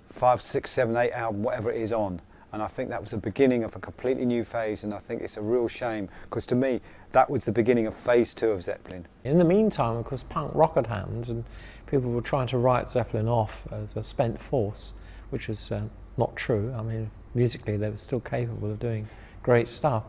5, 6, 7, 8 album, whatever it is on. And I think that was the beginning of a completely new phase, and I think it's a real shame, because to me, that was the beginning of phase 2 of Zeppelin. In the meantime, of course, punk rock had happened, and people were trying to write Zeppelin off as a spent force, which was not true. I mean, musically, they were still capable of doing great stuff.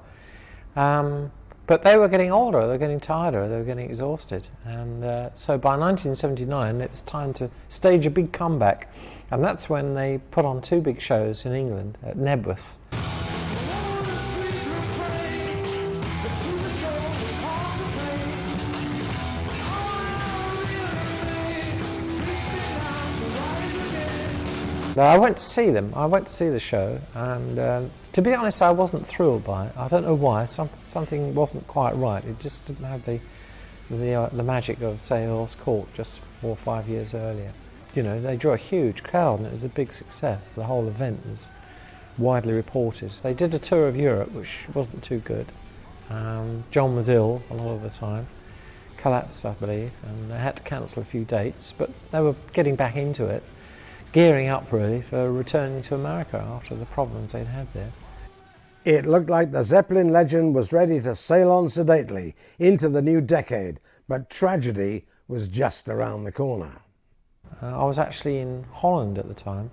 But they were getting older, they were getting tireder, they were getting exhausted. And so by 1979, it was time to stage a big comeback. And that's when they put on 2 big shows in England at Nebworth. I went to see them. I went to see the show, and to be honest, I wasn't thrilled by it. I don't know why. Something wasn't quite right. It just didn't have the magic of, say, Earl's Court just 4 or 5 years earlier. They drew a huge crowd, and it was a big success. The whole event was widely reported. They did a tour of Europe, which wasn't too good. John was ill a lot of the time, collapsed, I believe, and they had to cancel a few dates, but they were getting back into it. Gearing up really for returning to America after the problems they'd had there. It looked like the Zeppelin legend was ready to sail on sedately into the new decade, but tragedy was just around the corner. I was actually in Holland at the time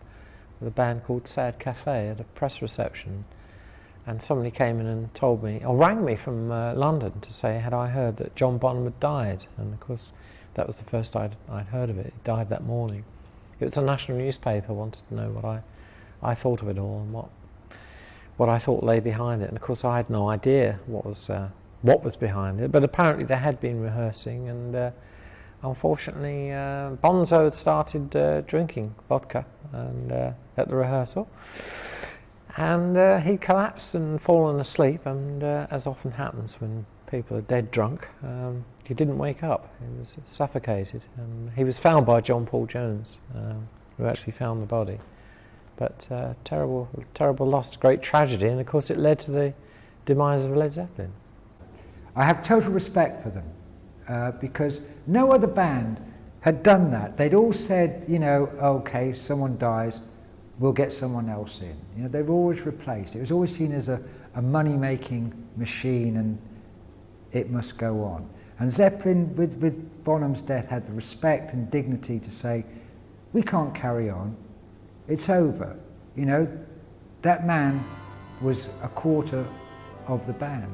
with a band called Sad Cafe at a press reception, and somebody came in and told me, or rang me from London to say, had I heard that John Bonham had died? And of course that was the first I'd heard of it. He died that morning. It was a national newspaper, wanted to know what I thought of it all and what I thought lay behind it. And of course I had no idea what was behind it, but apparently they had been rehearsing, and unfortunately Bonzo had started drinking vodka at the rehearsal, and he collapsed and fallen asleep, and as often happens when people are dead drunk, he didn't wake up. He was suffocated, and he was found by John Paul Jones, who actually found the body. But terrible loss, great tragedy, and of course it led to the demise of Led Zeppelin. I have total respect for them because no other band had done that. They'd all said, okay, someone dies, we'll get someone else in. They've always replaced. It was always seen as a money-making machine, and it must go on. And Zeppelin, with Bonham's death, had the respect and dignity to say, we can't carry on, it's over. That man was a quarter of the band.